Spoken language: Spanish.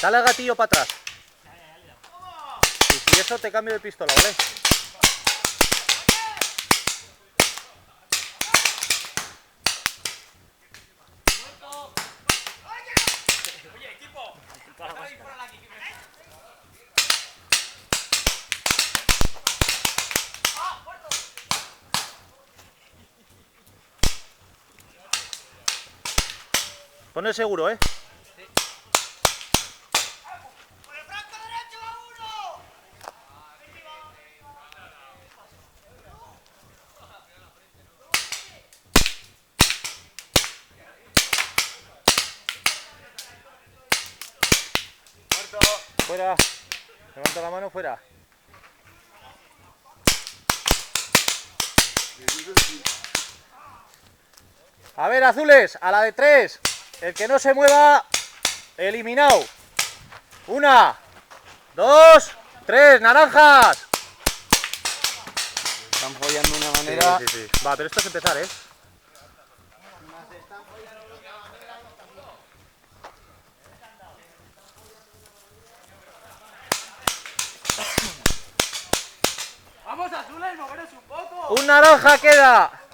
Dale al gatillo para atrás. Y si eso te cambio de pistola, ¿vale? Pon el seguro, ¿eh? Fuera. Levanta la mano, fuera. A ver, azules, a la de 3. El que no se mueva, eliminado. 1, 2, 3, naranjas. Están follando de una manera... Sí. Va, pero esto es empezar, ¿eh? ¡Vamos, azules, moveros un poco! ¡Un naranja queda!